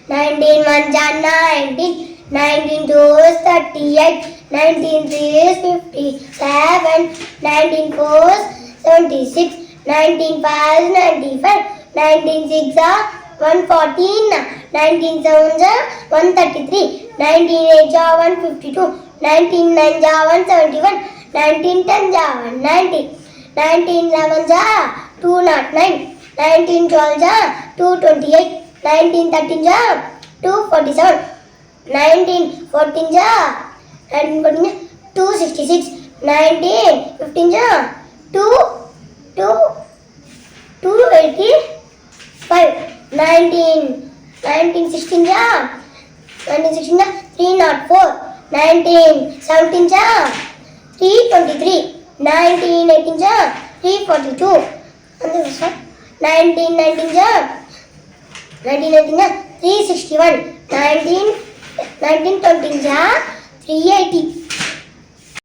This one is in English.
19 1 ja 19, 19 2 is 38, 19 3 is 57, 19 4 is 76, 19 5 is 95, 19 6 are 114, 19 7 are 133, 19 8 are 152, 19 9 are 171, 19 10 are 190, 19 11 are 209, 19 12 are 228, 19 13 are 247, 19 14 are 266, 19 15 are 2 285, 19 16 are 304, 19 17 are 323, 19 18 are 342, and this one 19 19 are 361, 19 20 are 380.